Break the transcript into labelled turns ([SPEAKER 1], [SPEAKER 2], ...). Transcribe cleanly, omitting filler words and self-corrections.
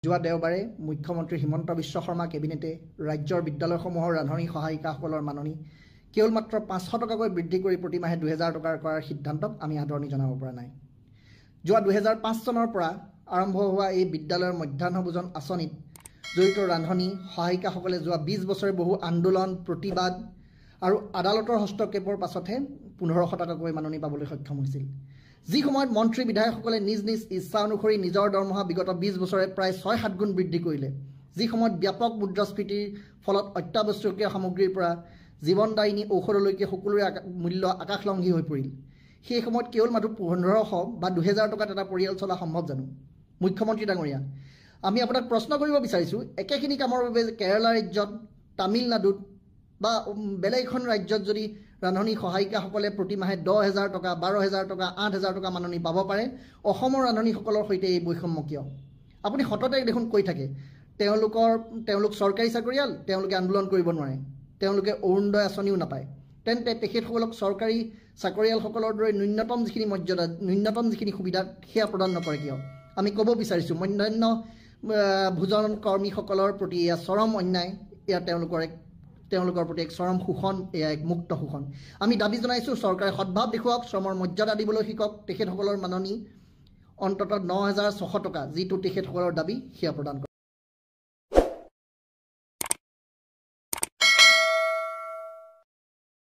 [SPEAKER 1] যোৱা দেওবাৰে মুখ্যমন্ত্ৰী হিমন্ত বিশ্ব শৰ্মা কেবিনেটে ৰাজ্যৰ বিদ্যালয়সমূহৰ ৰান্ধনী সহায়িকাসকলৰ মাননি কেৱল মাত্ৰ 500 টকাকৈ বৃদ্ধি কৰি প্ৰতিমাহে 2000 টকাৰ কৰাৰ সিদ্ধান্তক আমি আদৰণি জনাব পৰা নাই। যোৱা 2005 চনৰ পৰা আৰম্ভ হোৱা এই বিদ্যালয়ৰ মধ্যাহ্ন ভোজন আঁচনিত জড়িত ৰান্ধনী সহায়িকাসকলে যোৱা 20 বছৰে বহু আন্দোলন প্ৰতিবাদ আৰু আদালতৰ হস্তক্ষেপৰ পাছতহে 1500 টকাকৈ মাননি পাবলৈ সক্ষম হৈছিল। যি সময়ত মন্ত্ৰী বিধায়কসকলে নিজ নিজ ইচ্ছা অনুসৰি নিজৰ দৰমহা বিগত 20 বছৰে প্ৰায় 6-7 গুণ বৃদ্ধি কৰিলে, যি সময়ত ব্যাপক মুদ্ৰাস্ফীতিৰ ফলত অত্যাৱশ্যকীয় সামগ্ৰীৰ পৰা জীৱনদায়িনী ঔষধলৈকে সকলোৰে মূল্য আকাশলংঘী হৈ পৰিল, সেই সময়ত কেৱল মাত্ৰ 1500 বা 2000 টকাত এটা পৰিয়াল চলা সম্ভৱ জানো? মুখ্যমন্ত্ৰী ডাঙৰীয়া, আমি আপোনাক প্ৰশ্ন কৰিব বিচাৰিছোঁ, একেখিনি কামৰ বাবে কেৰালা ৰাজ্যত, তামিলনাডুত বা বেলেগ এখন ৰাজ্যত যদি ৰান্ধনী সহায়িকাসকলে প্ৰতিমাহে 10,000 টকা, 12,000 টকা, 8,000 টকা মাননি পাব পাৰে, অসমৰ ৰান্ধনীসকলৰ সৈতে এই বৈষম্য কিয়? আপুনি সততে দেখোন কৈ থাকে তেওঁলোক চৰকাৰী চাকৰিয়াল, তেওঁলোকে আন্দোলন কৰিব নোৱাৰে, তেওঁলোকে অৰুণোদয় আঁচনিও নাপায়। তেন্তে তেখেতসকলক চৰকাৰী চাকৰিয়ালসকলৰ দৰে ন্যূনতম যিখিনি মৰ্যাদা, ন্যূনতম যিখিনি সুবিধা সেয়া প্ৰদান নকৰে কিয়? আমি ক'ব বিচাৰিছোঁ মধ্যাহ্ন ভোজন কৰ্মীসকলৰ প্ৰতি এয়া চৰম অন্যায়, এয়া তেওঁলোকৰ প্ৰতি এক চৰম শোষণ, এয়া এক মুক্ত শোষণ। আমি দাবী জনাইছোঁ চৰকাৰে সদ্ভাৱ দেখুৱাওক, শ্ৰমৰ মৰ্যাদা দিবলৈ শিকক, তেখেতসকলৰ মাননি অন্ততঃ 9,600 টকা যিটো তেখেতসকলৰ দাবী সেয়া প্ৰদান কৰক।